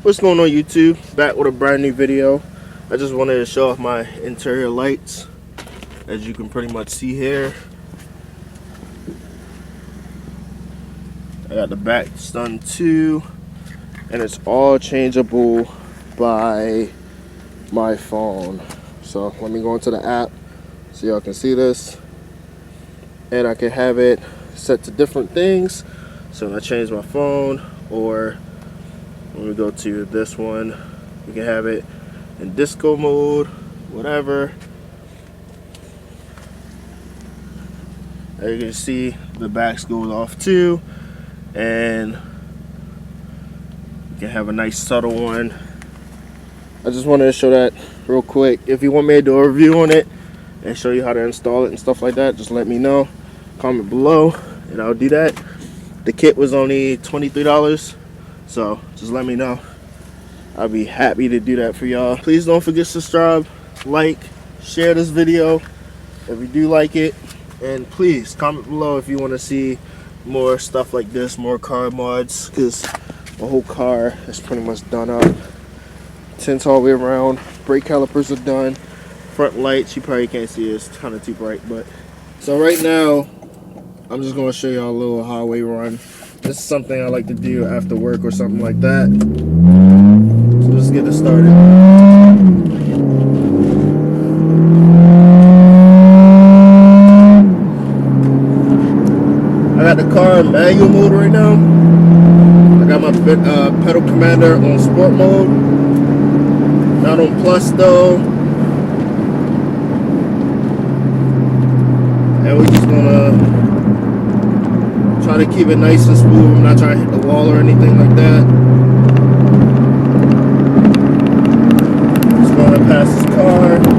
What's going on, YouTube? Back with a brand new video. I just wanted to show off my interior lights. As you can pretty much see here, I got the back done too, and it's all changeable by my phone. So let me go into the app so y'all can see this, and I can have it set to different things. So when I change my phone, or when we go to this one, we can have it in disco mode, whatever. As you can see, the backs goes off too, and you can have a nice subtle one. I just wanted to show that real quick. If you want me to do a review on it and show you how to install it and stuff like that, just let me know. Comment below and I'll do that. The kit was only $23, so just let me know. I'll be happy to do that for y'all. Please don't forget to subscribe, like, share this video if you do like it, and please comment below if you want to see more stuff like this, more car mods, because the whole car is pretty much done up. Tints all the way around, brake calipers are done, front lights you probably can't see, it's kind of too bright. But so right now I'm just going to show y'all a little highway run. This is something I like to do after work or something like that. So let's get it started. I got the car in manual mode right now. I got my pedal commander on sport mode. Not on plus though. And we're just gonna try to keep it nice and smooth. I'm not trying to hit the wall or anything like that. Just going to pass this car.